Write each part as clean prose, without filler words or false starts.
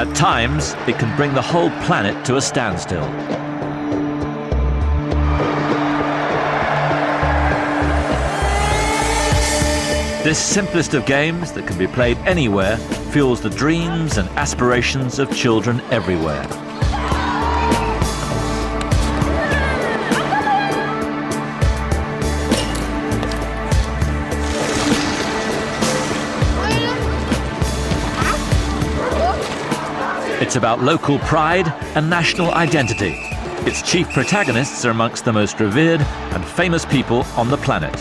At times, it can bring the whole planet to a standstill. This simplest of games that can be played anywhere fuels the dreams and aspirations of children everywhere. It's about local pride and national identity. Its chief protagonists are amongst the most revered and famous people on the planet.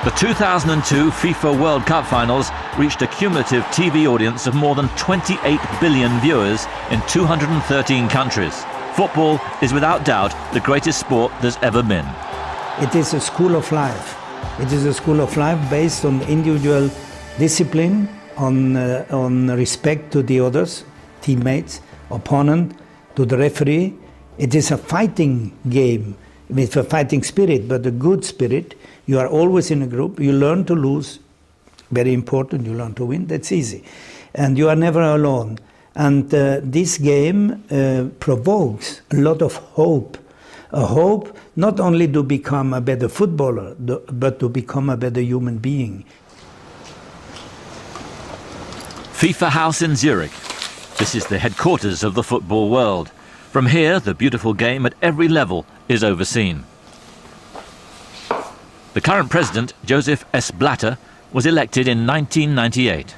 The 2002 FIFA World Cup finals reached a cumulative TV audience of more than 28 billion viewers in 213 countries. Football is without doubt the greatest sport there's ever been. It is a school of life. It is a school of life based on individual discipline, on respect to the others, teammates, opponent, to the referee. It is a fighting game with a fighting spirit, but a good spirit. You are always in a group. You learn to lose, very important. You learn to win, that's easy. And you are never alone. And this game provokes a lot of hope. A hope not only to become a better footballer, but to become a better human being. FIFA House in Zurich. This is the headquarters of the football world. From here, the beautiful game at every level is overseen. The current president, Joseph S. Blatter, was elected in 1998.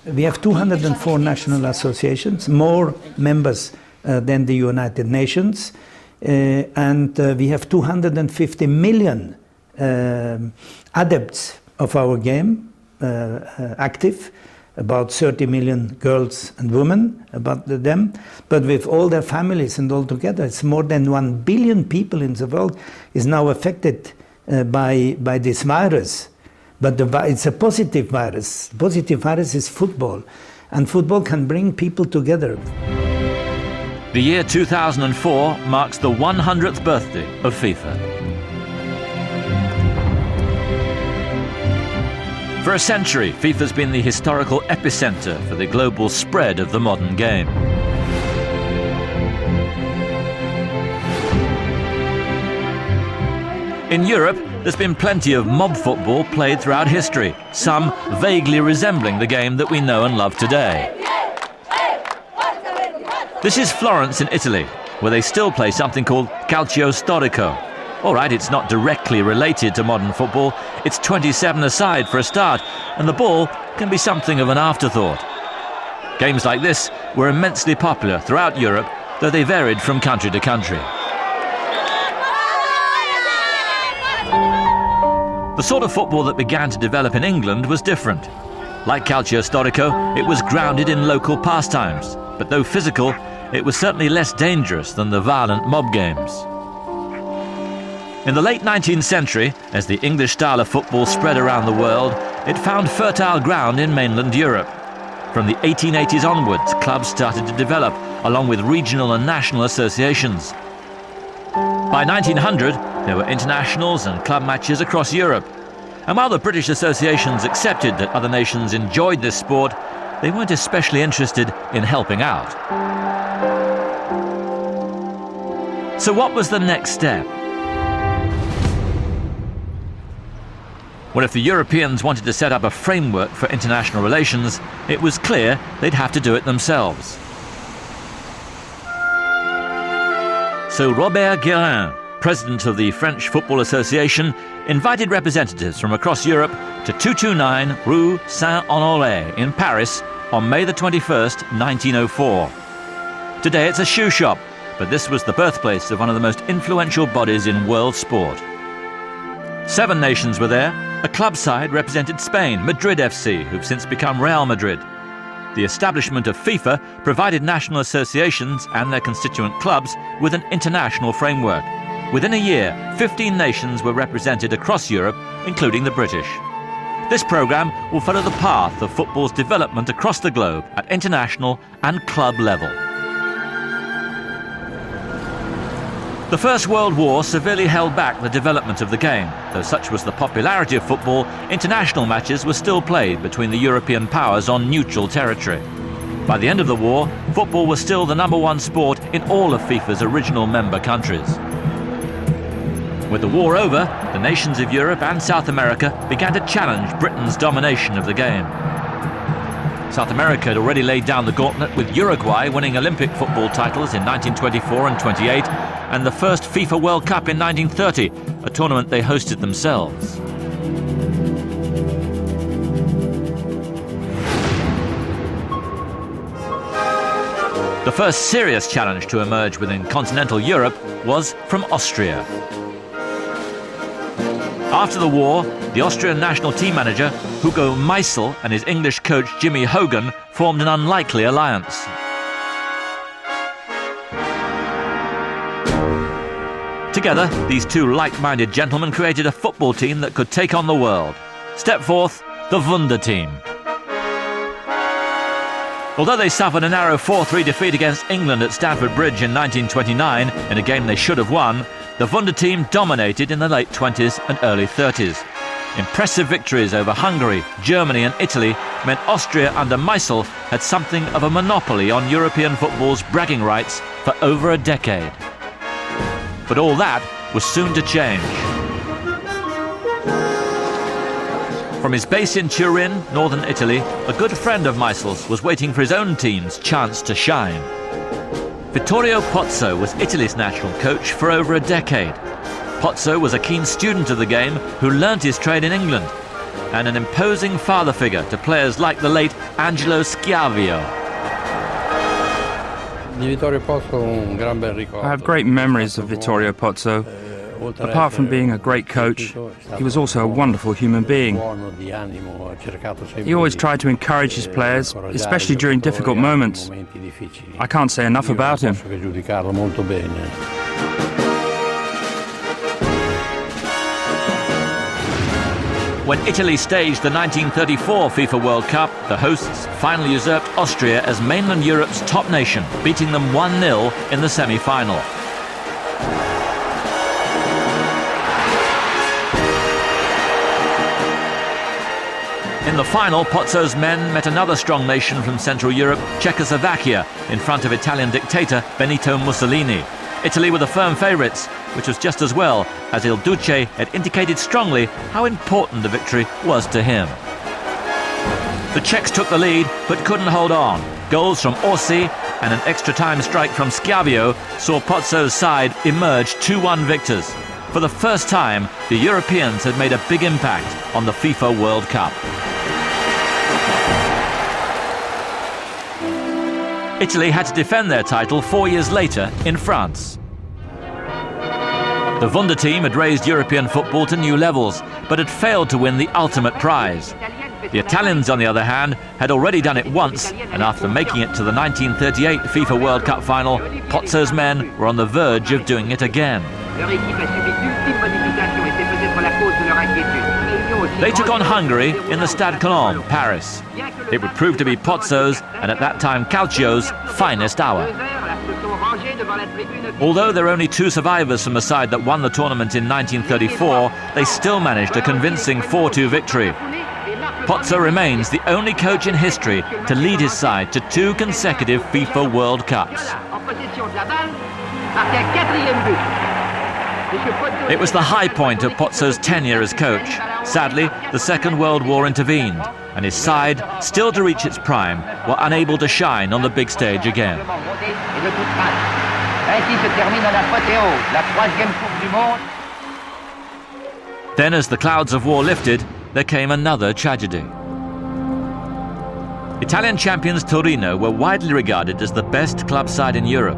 We have 204 national associations, more members than the United Nations, and we have 250 million adepts of our game active, about 30 million girls and women, about them, but with all their families and all together, it's more than 1 billion people in the world is now affected by this virus. But it's a positive virus. Positive virus is football, and football can bring people together. The year 2004 marks the 100th birthday of FIFA. For a century, FIFA's been the historical epicenter for the global spread of the modern game. In Europe, there's been plenty of mob football played throughout history, some vaguely resembling the game that we know and love today. This is Florence in Italy, where they still play something called calcio storico. All right, it's not directly related to modern football, it's 27-a-side for a start, and the ball can be something of an afterthought. Games like this were immensely popular throughout Europe, though they varied from country to country. The sort of football that began to develop in England was different. Like calcio storico, it was grounded in local pastimes, but though physical, it was certainly less dangerous than the violent mob games. In the late 19th century, as the English style of football spread around the world, it found fertile ground in mainland Europe. From the 1880s onwards, clubs started to develop, along with regional and national associations. By 1900, there were internationals and club matches across Europe. And while the British associations accepted that other nations enjoyed this sport, they weren't especially interested in helping out. So what was the next step? Well, if the Europeans wanted to set up a framework for international relations, it was clear they'd have to do it themselves. So Robert Guérin, president of the French Football Association, invited representatives from across Europe to 229 Rue Saint-Honoré in Paris on May the 21st, 1904. Today it's a shoe shop, but this was the birthplace of one of the most influential bodies in world sport. 7 nations were there. A club side represented Spain, Madrid FC, who've since become Real Madrid. The establishment of FIFA provided national associations and their constituent clubs with an international framework. Within a year, 15 nations were represented across Europe, including the British. This programme will follow the path of football's development across the globe at international and club level. The First World War severely held back the development of the game. Though such was the popularity of football, international matches were still played between the European powers on neutral territory. By the end of the war, football was still the #1 sport in all of FIFA's original member countries. With the war over, the nations of Europe and South America began to challenge Britain's domination of the game. South America had already laid down the gauntlet, with Uruguay winning Olympic football titles in 1924 and 28, and the first FIFA World Cup in 1930, a tournament they hosted themselves. The first serious challenge to emerge within continental Europe was from Austria. After the war, the Austrian national team manager, Hugo Meisel, and his English coach, Jimmy Hogan, formed an unlikely alliance. Together, these two like-minded gentlemen created a football team that could take on the world. Step forth, the Wunder team. Although they suffered a narrow 4-3 defeat against England at Stamford Bridge in 1929, in a game they should have won, the Wunder team dominated in the late 20s and early 30s. Impressive victories over Hungary, Germany and Italy meant Austria under Meisel had something of a monopoly on European football's bragging rights for over a decade. But all that was soon to change. From his base in Turin, northern Italy, a good friend of Meisel's was waiting for his own team's chance to shine. Vittorio Pozzo was Italy's national coach for over a decade. Pozzo was a keen student of the game who learnt his trade in England, and an imposing father figure to players like the late Angelo Schiavio. I have great memories of Vittorio Pozzo. Apart from being a great coach, he was also a wonderful human being. He always tried to encourage his players, especially during difficult moments. I can't say enough about him. When Italy staged the 1934 FIFA World Cup, the hosts finally usurped Austria as mainland Europe's top nation, beating them 1-0 in the semi-final. In the final, Pozzo's men met another strong nation from Central Europe, Czechoslovakia, in front of Italian dictator Benito Mussolini. Italy were the firm favourites, which was just as well, as Il Duce had indicated strongly how important the victory was to him. The Czechs took the lead, but couldn't hold on. Goals from Orsi and an extra-time strike from Schiavio saw Pozzo's side emerge 2-1 victors. For the first time, the Europeans had made a big impact on the FIFA World Cup. Italy had to defend their title 4 years later in France. The Wunder team had raised European football to new levels, but had failed to win the ultimate prize. The Italians, on the other hand, had already done it once, and after making it to the 1938 FIFA World Cup final, Pozzo's men were on the verge of doing it again. They took on Hungary in the Stade Colombe, Paris. It would prove to be Pozzo's, and at that time Calcio's, finest hour. Although there are only two survivors from the side that won the tournament in 1934, they still managed a convincing 4-2 victory. Pozzo remains the only coach in history to lead his side to 2 consecutive FIFA World Cups. It was the high point of Pozzo's tenure as coach. Sadly, the Second World War intervened, and his side, still to reach its prime, were unable to shine on the big stage again. Then, as the clouds of war lifted, there came another tragedy. Italian champions Torino were widely regarded as the best club side in Europe.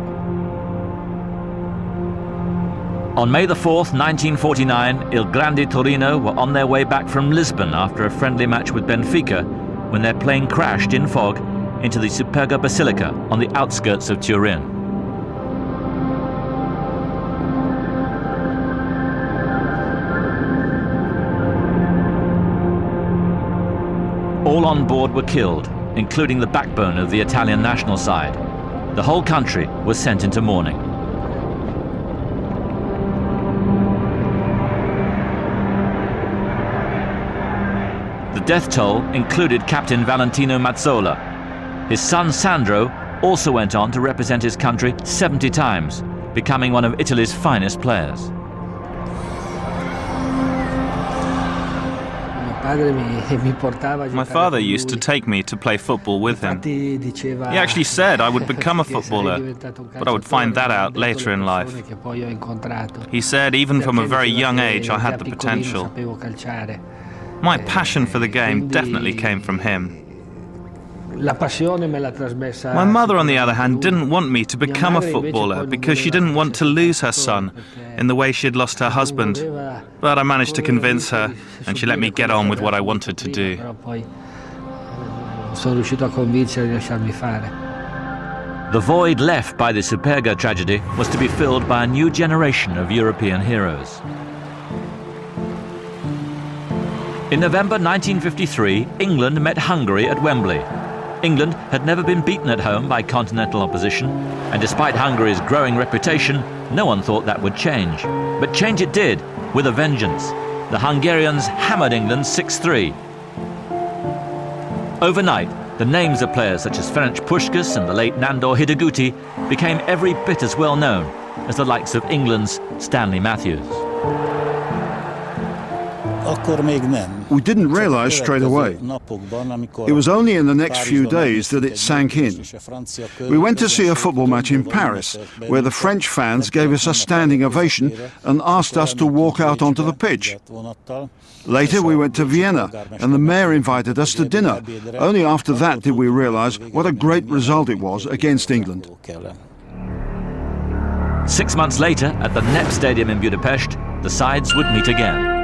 On May the 4th, 1949, Il Grande Torino were on their way back from Lisbon after a friendly match with Benfica when their plane crashed in fog into the Superga Basilica on the outskirts of Turin. All on board were killed, including the backbone of the Italian national side. The whole country was sent into mourning. death toll included captain Valentino Mazzola. His son Sandro also went on to represent his country 70 times, becoming one of Italy's finest players. My father used to take me to play football with him. He actually said I would become a footballer, but I would find that out later in life. He said even from a very young age I had the potential. My passion for the game definitely came from him. My mother, on the other hand, didn't want me to become a footballer because she didn't want to lose her son in the way she had lost her husband. But I managed to convince her, and she let me get on with what I wanted to do. The void left by the Superga tragedy was to be filled by a new generation of European heroes. In November 1953, England met Hungary at Wembley. England had never been beaten at home by continental opposition, and despite Hungary's growing reputation, no one thought that would change. But change it did, with a vengeance. The Hungarians hammered England 6-3. Overnight, the names of players such as Ferenc Puskás and the late Nandor Hidegkuti became every bit as well known as the likes of England's Stanley Matthews. We didn't realize straight away. It was only in the next few days that it sank in. We went to see a football match in Paris, where the French fans gave us a standing ovation and asked us to walk out onto the pitch. Later we went to Vienna, and the mayor invited us to dinner. Only after that did we realize what a great result it was against England. 6 months later, at the NEP Stadium in Budapest, the sides would meet again.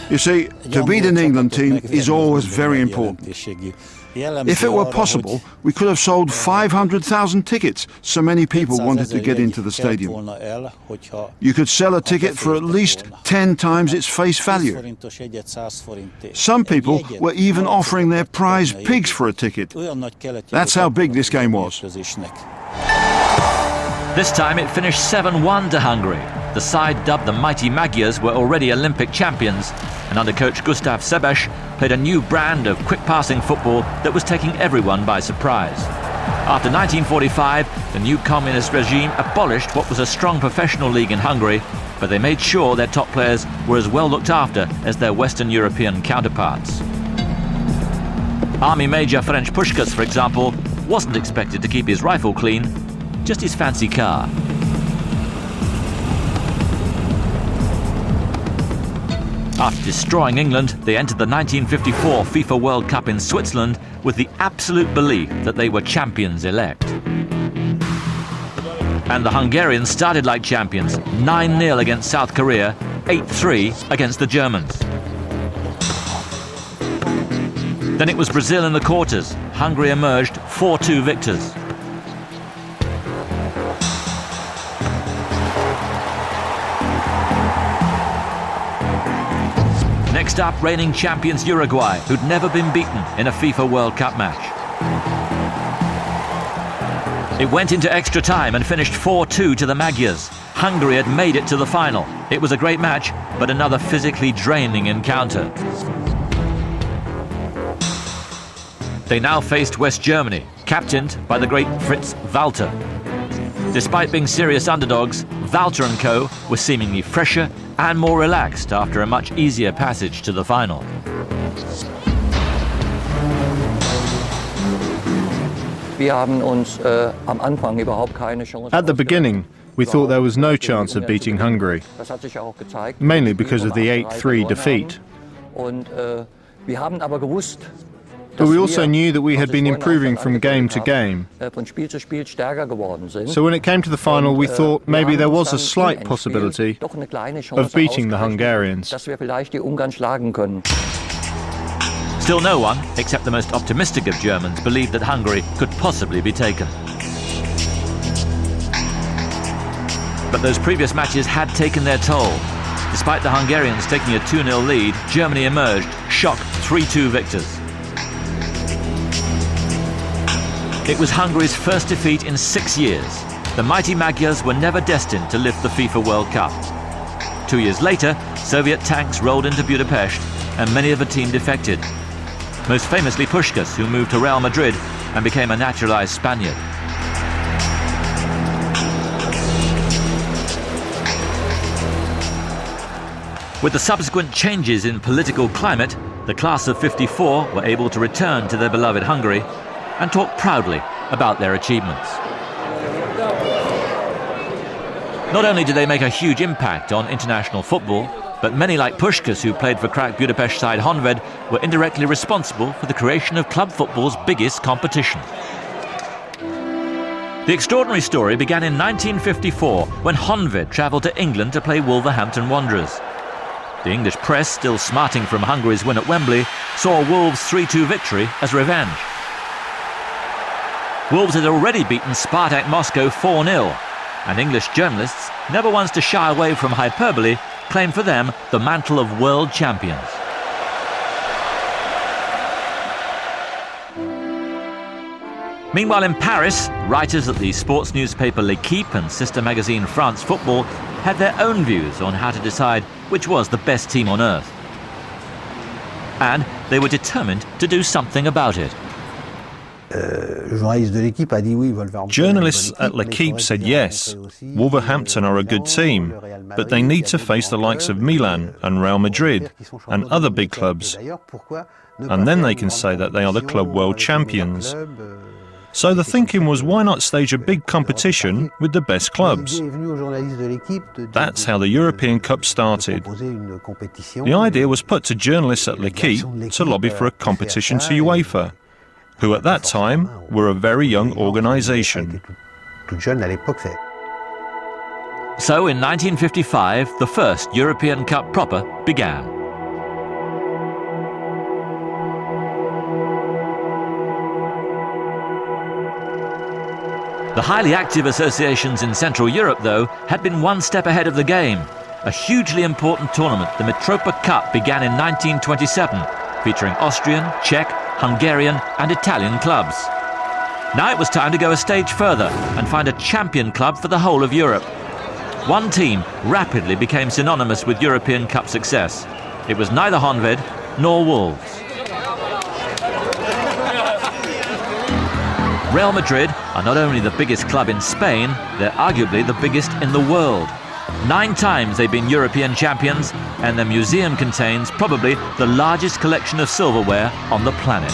You see, to beat an England team is always very important. If it were possible, we could have sold 500,000 tickets, so many people wanted to get into the stadium. You could sell a ticket for at least 10 times its face value. Some people were even offering their prize pigs for a ticket. That's how big this game was. This time it finished 7-1 to Hungary. The side, dubbed the Mighty Magyars, were already Olympic champions, and under coach Gustav Sebesh played a new brand of quick-passing football that was taking everyone by surprise. After 1945, the new communist regime abolished what was a strong professional league in Hungary, but they made sure their top players were as well looked after as their Western European counterparts. Army Major Ferenc Puskás, for example, wasn't expected to keep his rifle clean, just his fancy car. After destroying England, they entered the 1954 FIFA World Cup in Switzerland with the absolute belief that they were champions-elect. And the Hungarians started like champions, 9-0 against South Korea, 8-3 against the Germans. Then it was Brazil in the quarters. Hungary emerged 4-2 victors. Next up, reigning champions Uruguay, who'd never been beaten in a FIFA World Cup match. It went into extra time and finished 4-2 to the Magyars. Hungary had made it to the final. It was a great match, but another physically draining encounter. They now faced West Germany, captained by the great Fritz Walter. Despite being serious underdogs, Walter and co. were seemingly fresher and more relaxed after a much easier passage to the final. At the beginning, we thought there was no chance of beating Hungary, mainly because of the 8-3 defeat. But we also knew that we had been improving from game to game. So when it came to the final, we thought maybe there was a slight possibility of beating the Hungarians. Still no one, except the most optimistic of Germans, believed that Hungary could possibly be taken. But those previous matches had taken their toll. Despite the Hungarians taking a 2-0 lead, Germany emerged, shock 3-2 victors. It was Hungary's first defeat in 6 years. The mighty Magyars were never destined to lift the FIFA World Cup. 2 years later, Soviet tanks rolled into Budapest and many of the team defected. Most famously Puskás, who moved to Real Madrid and became a naturalized Spaniard. With the subsequent changes in political climate, the class of '54 were able to return to their beloved Hungary and talk proudly about their achievements. Not only did they make a huge impact on international football, but many like Puskás, who played for crack Budapest side Honvéd, were indirectly responsible for the creation of club football's biggest competition. The extraordinary story began in 1954 when Honvéd travelled to England to play Wolverhampton Wanderers. The English press, still smarting from Hungary's win at Wembley, saw Wolves' 3-2 victory as revenge. Wolves had already beaten Spartak Moscow 4-0, and English journalists, never ones to shy away from hyperbole, claimed for them the mantle of world champions. Meanwhile in Paris, writers at the sports newspaper L'Équipe and sister magazine France Football had their own views on how to decide which was the best team on earth. And they were determined to do something about it. Journalists at L'Équipe said yes, Wolverhampton are a good team, but they need to face the likes of Milan and Real Madrid and other big clubs, and then they can say that they are the club world champions. So the thinking was, why not stage a big competition with the best clubs? That's how the European Cup started. The idea was put to journalists at L'Équipe to lobby for a competition to UEFA, who at that time were a very young organisation. So in 1955, the first European Cup proper began. The highly active associations in Central Europe, though, had been one step ahead of the game. A hugely important tournament, the Mitropa Cup, began in 1927, featuring Austrian, Czech, Hungarian and Italian clubs. Now it was time to go a stage further and find a champion club for the whole of Europe. One team rapidly became synonymous with European Cup success. It was neither Honvéd nor Wolves. Real Madrid are not only the biggest club in Spain, they're arguably the biggest in the world. 9 times they've been European champions, and their museum contains probably the largest collection of silverware on the planet.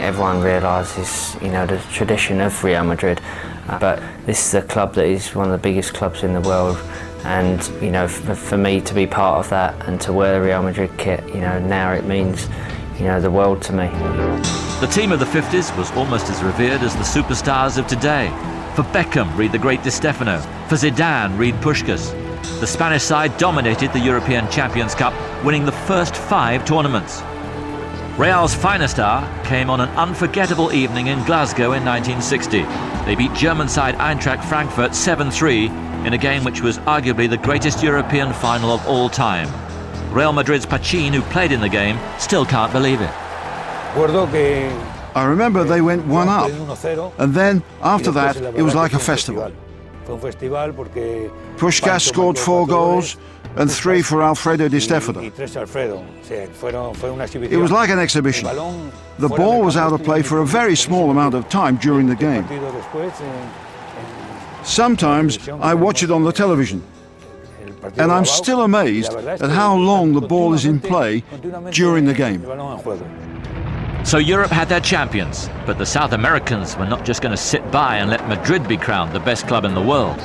Everyone realises, the tradition of Real Madrid, but this is a club that is one of the biggest clubs in the world, and for me to be part of that and to wear the Real Madrid kit, now it means, the world to me. The team of the 50s was almost as revered as the superstars of today. For Beckham, read the great Di Stefano. For Zidane, read Puskás. The Spanish side dominated the European Champions Cup, winning the first 5 tournaments. Real's finest hour came on an unforgettable evening in Glasgow in 1960. They beat German side Eintracht Frankfurt 7-3 in a game which was arguably the greatest European final of all time. Real Madrid's Pachin, who played in the game, still can't believe it. I remember they went 1-up, and then after that it was like a festival. Puskás scored 4 goals and 3 for Alfredo Di Stefano. It was like an exhibition. The ball was out of play for a very small amount of time during the game. Sometimes I watch it on the television, and I'm still amazed at how long the ball is in play during the game. So Europe had their champions, but the South Americans were not just going to sit by and let Madrid be crowned the best club in the world.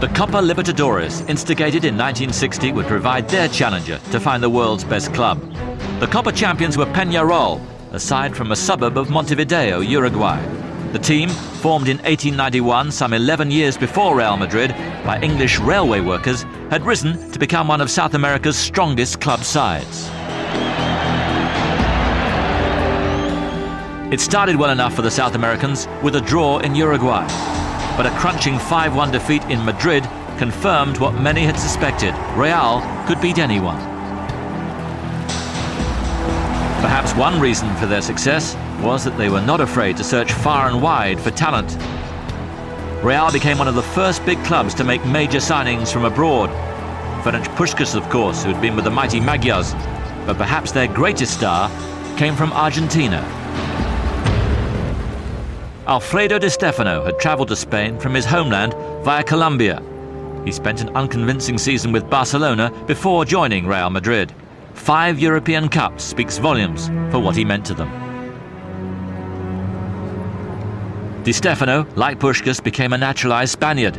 The Copa Libertadores, instigated in 1960, would provide their challenger to find the world's best club. The Copa champions were Peñarol, a side from a suburb of Montevideo, Uruguay. The team, formed in 1891, some 11 years before Real Madrid, by English railway workers, had risen to become one of South America's strongest club sides. It started well enough for the South Americans with a draw in Uruguay, but a crunching 5-1 defeat in Madrid confirmed what many had suspected: Real could beat anyone. Perhaps one reason for their success was that they were not afraid to search far and wide for talent. Real became one of the first big clubs to make major signings from abroad. Ferenc Puskás, of course, who had been with the mighty Magyars, but perhaps their greatest star came from Argentina. Alfredo Di Stefano had travelled to Spain from his homeland via Colombia. He spent an unconvincing season with Barcelona before joining Real Madrid. 5 European Cups speaks volumes for what he meant to them. Di Stefano, like Puskás, became a naturalised Spaniard,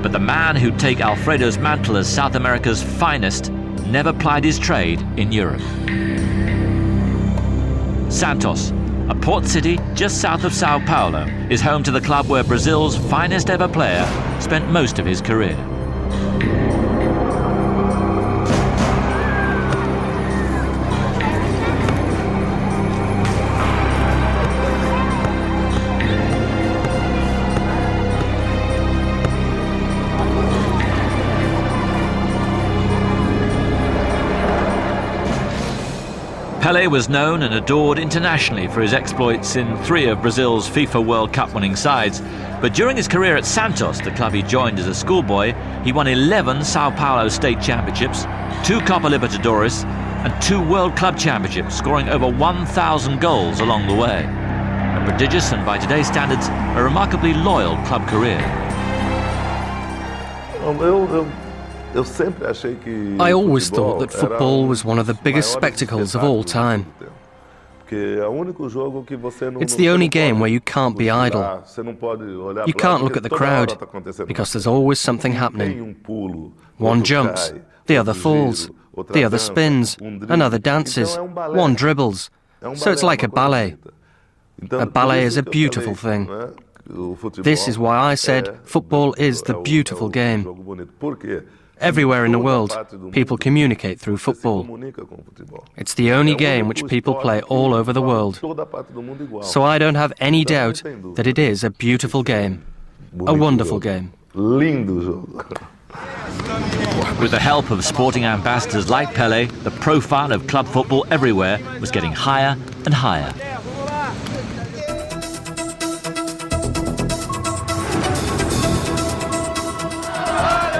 but the man who'd take Alfredo's mantle as South America's finest never plied his trade in Europe. Santos, a port city just south of Sao Paulo, is home to the club where Brazil's finest ever player spent most of his career. Pelé was known and adored internationally for his exploits in 3 of Brazil's FIFA World Cup winning sides. But during his career at Santos, the club he joined as a schoolboy, he won 11 Sao Paulo state championships, 2 Copa Libertadores and 2 World Club championships, scoring over 1,000 goals along the way. A prodigious and, by today's standards, a remarkably loyal club career. I always thought that football was one of the biggest spectacles of all time. It's the only game where you can't be idle. You can't look at the crowd, because there's always something happening. One jumps, the other falls, the other spins, another dances, one dribbles. So it's like a ballet. A ballet is a beautiful thing. This is why I said football is the beautiful game. Everywhere in the world, people communicate through football. It's the only game which people play all over the world. So I don't have any doubt that it is a beautiful game, a wonderful game. With the help of sporting ambassadors like Pelé, the profile of club football everywhere was getting higher and higher.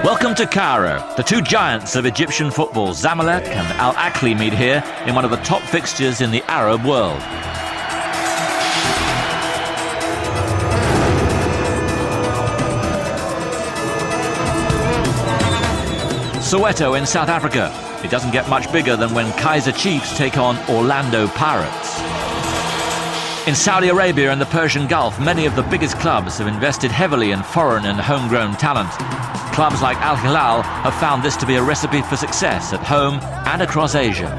Welcome to Cairo. The 2 giants of Egyptian football, Zamalek and Al Ahly, meet here in one of the top fixtures in the Arab world. Soweto in South Africa. It doesn't get much bigger than when Kaizer Chiefs take on Orlando Pirates. In Saudi Arabia and the Persian Gulf, many of the biggest clubs have invested heavily in foreign and homegrown talent. Clubs like Al Hilal have found this to be a recipe for success at home and across Asia.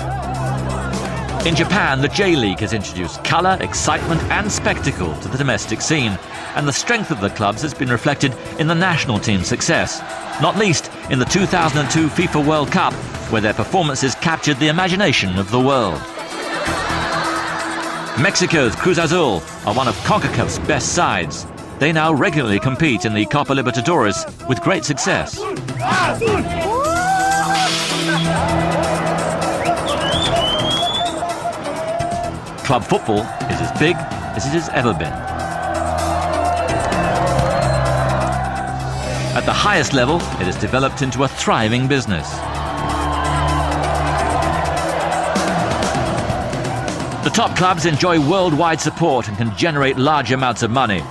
In Japan, the J-League has introduced colour, excitement and spectacle to the domestic scene, and the strength of the clubs has been reflected in the national team's success, not least in the 2002 FIFA World Cup, where their performances captured the imagination of the world. Mexico's Cruz Azul are one of CONCACAF's best sides. They now regularly compete in the Copa Libertadores with great success. Club football is as big as it has ever been. At the highest level, it has developed into a thriving business. The top clubs enjoy worldwide support and can generate large amounts of money.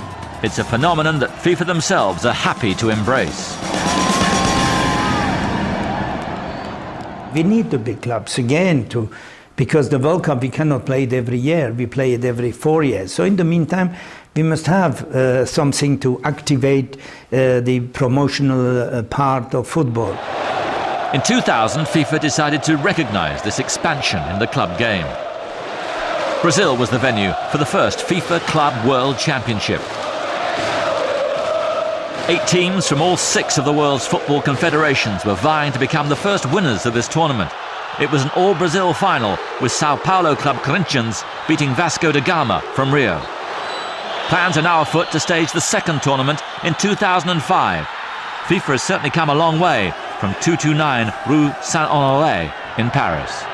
It's a phenomenon that FIFA themselves are happy to embrace. We need the big clubs again because the World Cup we cannot play it every year. We play it every 4 years. So in the meantime, we must have something to activate the promotional part of football. In 2000, FIFA decided to recognise this expansion in the club game. Brazil was the venue for the first FIFA Club World Championship. 8 teams from all 6 of the world's football confederations were vying to become the first winners of this tournament. It was an all-Brazil final, with Sao Paulo club Corinthians beating Vasco da Gama from Rio. Plans are now afoot to stage the second tournament in 2005. FIFA has certainly come a long way from 229 Rue Saint-Honoré in Paris.